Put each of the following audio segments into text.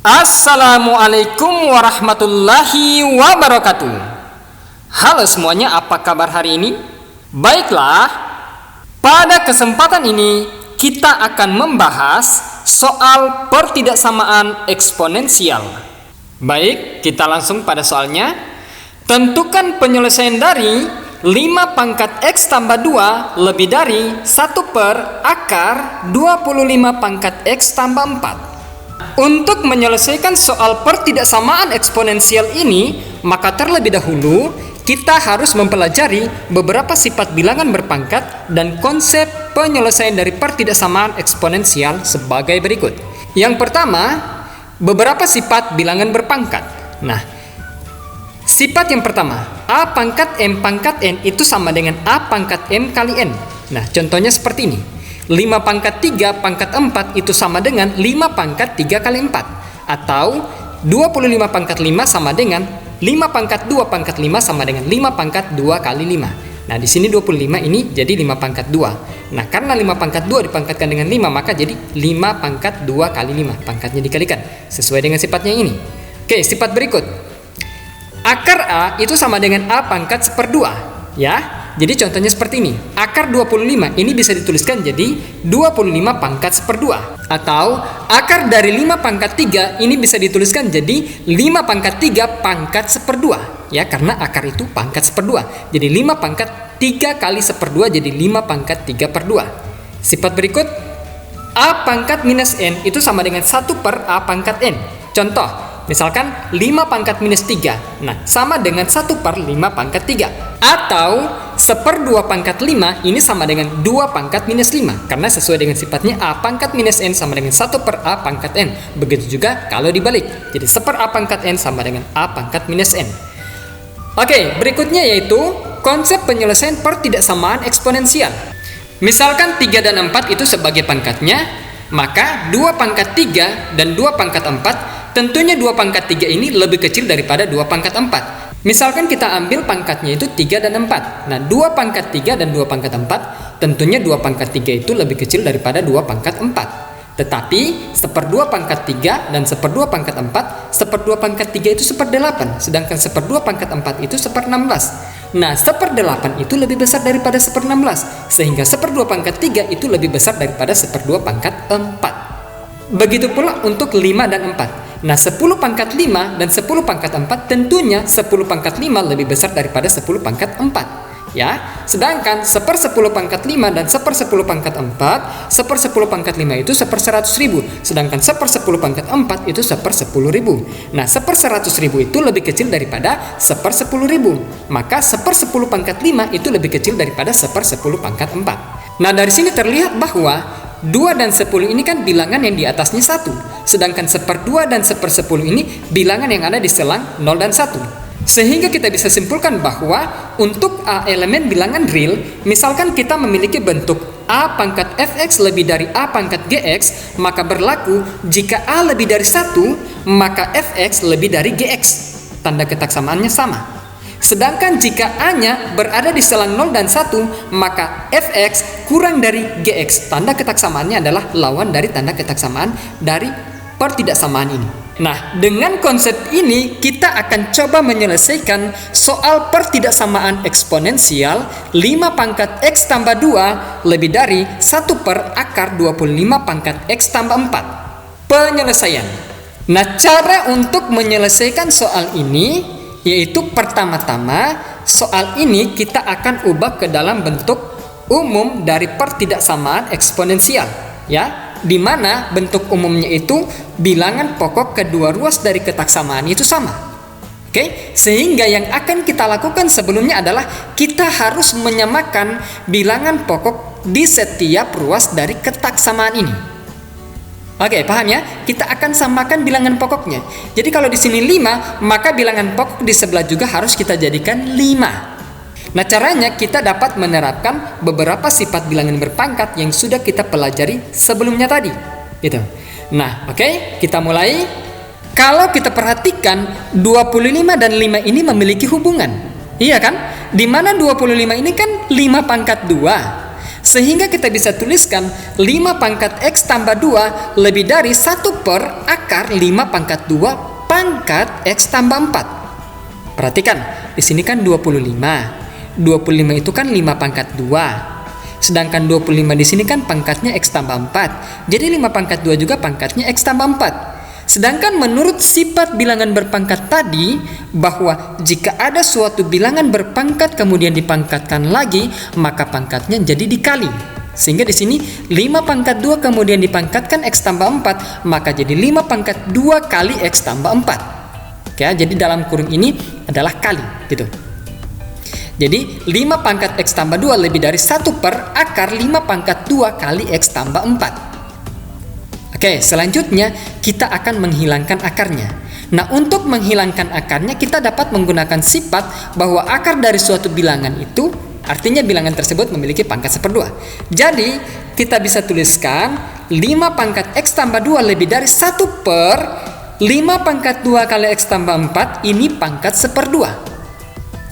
Assalamualaikum warahmatullahi wabarakatuh. Halo semuanya, apa kabar hari ini? Baiklah, pada kesempatan ini kita akan membahas soal pertidaksamaan eksponensial. Baik, kita langsung pada soalnya. Tentukan penyelesaian dari 5 pangkat X tambah 2 lebih dari 1 per akar 25 pangkat X tambah 4. Untuk menyelesaikan soal pertidaksamaan eksponensial ini, maka terlebih dahulu kita harus mempelajari beberapa sifat bilangan berpangkat dan konsep penyelesaian dari pertidaksamaan eksponensial sebagai berikut. Yang pertama, beberapa sifat bilangan berpangkat. Nah, sifat yang pertama, A pangkat M pangkat N itu sama dengan A pangkat M kali N. Nah, contohnya seperti ini. 5 pangkat 3 pangkat 4 itu sama dengan 5 pangkat 3 kali 4. Atau 25 pangkat 5 sama dengan 5 pangkat 2 pangkat 5 sama dengan 5 pangkat 2 kali 5. Nah, di sini 25 ini jadi 5 pangkat 2. Nah, karena 5 pangkat 2 dipangkatkan dengan 5, maka jadi 5 pangkat 2 kali 5. Pangkatnya dikalikan, sesuai dengan sifatnya ini. Oke, sifat berikut. Akar A itu sama dengan A pangkat 1/2. Ya, jadi contohnya seperti ini. Akar 25 ini bisa dituliskan jadi 25 pangkat 1/2. Atau akar dari 5 pangkat 3 ini bisa dituliskan jadi 5 pangkat 3 pangkat 1/2. Ya, karena akar itu pangkat 1/2. Jadi 5 pangkat 3 kali 1/2 jadi 5 pangkat 3/2. Sifat berikut. A pangkat minus N itu sama dengan 1 per A pangkat N. Contoh, misalkan 5 pangkat minus 3. Nah, sama dengan 1 per 5 pangkat 3. Atau 1/2 pangkat 5 ini sama dengan 2 pangkat minus 5. Karena sesuai dengan sifatnya A pangkat minus N sama dengan 1 per A pangkat N. Begitu juga kalau dibalik. Jadi 1 per A pangkat N sama dengan A pangkat minus N. Oke, berikutnya yaitu konsep penyelesaian pertidaksamaan eksponensial. Misalkan 3 dan 4 itu sebagai pangkatnya, maka 2 pangkat 3 dan 2 pangkat 4, tentunya 2 pangkat 3 ini lebih kecil daripada 2 pangkat 4. Misalkan kita ambil pangkatnya itu 3 dan 4. Nah, 2 pangkat 3 dan 2 pangkat 4, tentunya 2 pangkat 3 itu lebih kecil daripada 2 pangkat 4. Tetapi 1/2 pangkat 3 dan 1/2 pangkat 4, 1/2 pangkat 3 itu 1/8. Sedangkan 1/2 pangkat 4 itu 1/16. Nah, 1/8 itu lebih besar daripada 1/16. Sehingga 1/2 pangkat 3 itu lebih besar daripada 1/2 pangkat 4. Begitu pula untuk 5 dan 4. Nah, 10 pangkat 5 dan 10 pangkat 4 tentunya 10 pangkat 5 lebih besar daripada 10 pangkat 4. Ya, sedangkan 1/10 pangkat 5 dan 1/10 pangkat 4, 1/10 pangkat 5 itu 1/100.000. Sedangkan 1/10 pangkat 4 itu 1/10.000. Nah, 1/100.000 itu lebih kecil daripada 1/10.000. Maka 1/10 pangkat 5 itu lebih kecil daripada 1/10 pangkat 4. Nah, dari sini terlihat bahwa 2 dan 10 ini kan bilangan yang di atasnya 1. Sedangkan 1/2 dan 1/10 ini bilangan yang ada di selang 0 dan 1. Sehingga kita bisa simpulkan bahwa untuk A elemen bilangan real, misalkan kita memiliki bentuk A pangkat fx lebih dari A pangkat gx, maka berlaku jika A lebih dari 1, maka fx lebih dari gx. Tanda ketaksamaannya sama. Sedangkan jika A-nya berada di selang 0 dan 1, maka fx kurang dari gx. Tanda ketaksamaannya adalah lawan dari tanda ketaksamaan dari pertidaksamaan ini. Nah, dengan konsep ini kita akan coba menyelesaikan soal pertidaksamaan eksponensial 5 pangkat x tambah 2 lebih dari 1 per akar 25 pangkat x tambah 4. Penyelesaian. Nah, cara untuk menyelesaikan soal ini yaitu pertama-tama soal ini kita akan ubah ke dalam bentuk umum dari pertidaksamaan eksponensial, ya. Di mana bentuk umumnya itu bilangan pokok kedua ruas dari ketaksamaan itu sama. Oke, sehingga yang akan kita lakukan sebelumnya adalah kita harus menyamakan bilangan pokok di setiap ruas dari ketaksamaan ini. Oke, paham ya? Kita akan samakan bilangan pokoknya. Jadi kalau di sini 5, maka bilangan pokok di sebelah juga harus kita jadikan 5. Nah, caranya kita dapat menerapkan beberapa sifat bilangan berpangkat yang sudah kita pelajari sebelumnya tadi. Gitu. Nah, oke, kita mulai. Kalau kita perhatikan 25 dan 5 ini memiliki hubungan. Iya kan? Di mana 25 ini kan 5 pangkat 2. Sehingga kita bisa tuliskan 5 pangkat X X tambah 2 lebih dari 1 per akar 5 pangkat 2 pangkat X tambah 4. Perhatikan, di sini kan 25. 25 itu kan 5 pangkat 2. Sedangkan 25 di sini kan pangkatnya X tambah 4. Jadi 5 pangkat 2 juga pangkatnya X tambah 4. Sedangkan menurut sifat bilangan berpangkat tadi, bahwa jika ada suatu bilangan berpangkat kemudian dipangkatkan lagi, maka pangkatnya jadi dikali. Sehingga di sini 5 pangkat 2 kemudian dipangkatkan X tambah 4, maka jadi 5 pangkat 2 kali X tambah 4. Oke, jadi dalam kurung ini adalah kali, gitu. Jadi 5 pangkat X tambah 2 lebih dari 1 per akar 5 pangkat 2 kali X tambah 4. Oke, selanjutnya kita akan menghilangkan akarnya. Nah, untuk menghilangkan akarnya kita dapat menggunakan sifat bahwa akar dari suatu bilangan itu artinya bilangan tersebut memiliki pangkat 1/2. Jadi kita bisa tuliskan 5 pangkat X tambah 2 lebih dari 1 per 5 pangkat 2 kali X tambah 4, ini pangkat 1/2.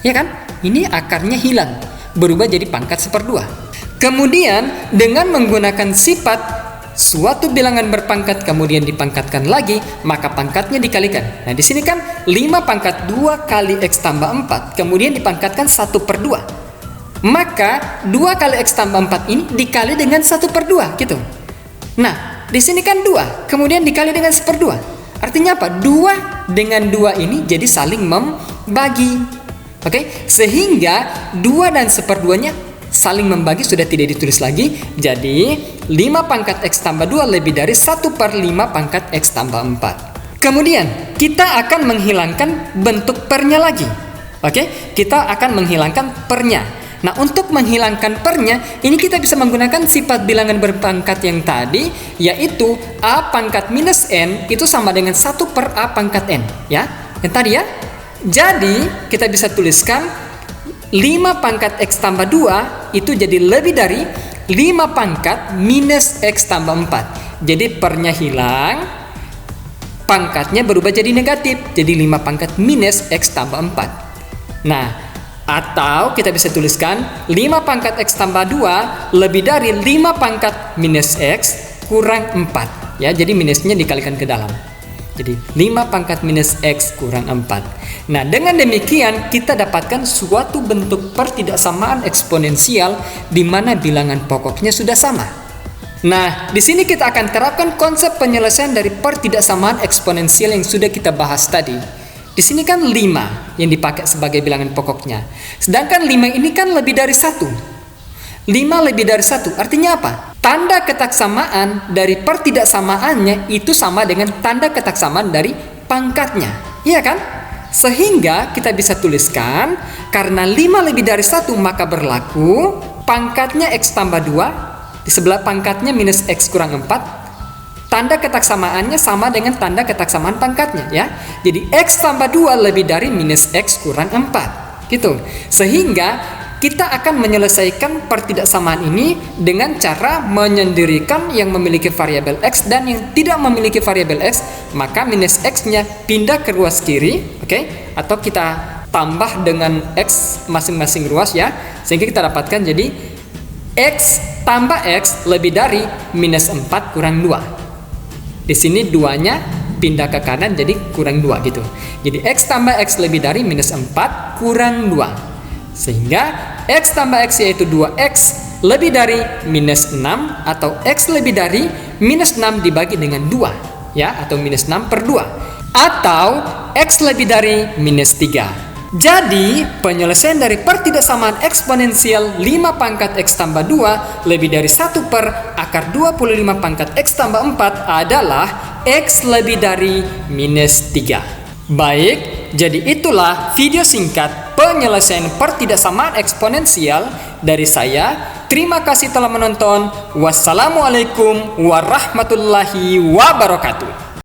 Ya kan? Ini akarnya hilang, berubah jadi pangkat 1/2. Kemudian dengan menggunakan sifat suatu bilangan berpangkat kemudian dipangkatkan lagi, maka pangkatnya dikalikan. Nah, di sini kan 5 pangkat 2 kali X tambah 4, kemudian dipangkatkan 1/2. Maka 2 kali X tambah 4 ini dikali dengan 1/2, gitu. Nah, di sini kan 2, kemudian dikali dengan 1/2. Artinya apa? 2 dengan 2 ini jadi saling membagi. Oke, sehingga 2 dan 1/2-nya saling membagi sudah tidak ditulis lagi. Jadi 5 pangkat X tambah 2 lebih dari 1 per 5 pangkat X tambah 4. Kemudian kita akan menghilangkan bentuk pernya lagi. Oke, kita akan menghilangkan pernya. Nah, untuk menghilangkan pernya, ini kita bisa menggunakan sifat bilangan berpangkat yang tadi, yaitu A pangkat minus N itu sama dengan 1 per A pangkat N. Ya, yang tadi ya. Jadi kita bisa tuliskan 5 pangkat X tambah 2 itu jadi lebih dari 5 pangkat minus X tambah 4. Jadi pernya hilang, pangkatnya berubah jadi negatif, jadi 5 pangkat minus X tambah 4. Nah, atau kita bisa tuliskan 5 pangkat X tambah 2 lebih dari 5 pangkat minus X kurang 4. Ya, jadi minusnya dikalikan ke dalam. Jadi 5 pangkat minus X kurang 4. Nah, dengan demikian kita dapatkan suatu bentuk pertidaksamaan eksponensial di mana bilangan pokoknya sudah sama. Nah, di sini kita akan terapkan konsep penyelesaian dari pertidaksamaan eksponensial yang sudah kita bahas tadi. Di sini kan 5 yang dipakai sebagai bilangan pokoknya. Sedangkan 5 ini kan lebih dari 1. 5 lebih dari 1 artinya apa? Tanda ketaksamaan dari pertidaksamaannya itu sama dengan tanda ketaksamaan dari pangkatnya. Iya kan? Sehingga kita bisa tuliskan karena 5 lebih dari 1 maka berlaku pangkatnya X tambah 2 di sebelah pangkatnya minus X kurang 4. Tanda ketaksamaannya sama dengan tanda ketaksamaan pangkatnya ya. Jadi X tambah 2 lebih dari minus X kurang 4 gitu. Sehingga kita akan menyelesaikan pertidaksamaan ini dengan cara menyendirikan yang memiliki variabel X dan yang tidak memiliki variabel X, maka minus X-nya pindah ke ruas kiri, oke? Atau kita tambah dengan X masing-masing ruas ya, sehingga kita dapatkan jadi X tambah X lebih dari minus 4 kurang 2. Di sini 2-nya pindah ke kanan jadi kurang 2 gitu. Jadi X tambah X lebih dari minus 4 kurang 2. Sehingga X tambah X yaitu 2X lebih dari minus 6 atau X lebih dari minus 6 dibagi dengan 2 ya, atau minus 6 per 2 atau X lebih dari minus 3. Jadi penyelesaian dari pertidaksamaan eksponensial 5 pangkat X tambah 2 lebih dari 1 per akar 25 pangkat X tambah 4 adalah X lebih dari minus 3. Baik, jadi itulah video singkat penyelesaian pertidaksamaan eksponensial dari saya. Terima kasih telah menonton. Wassalamualaikum warahmatullahi wabarakatuh.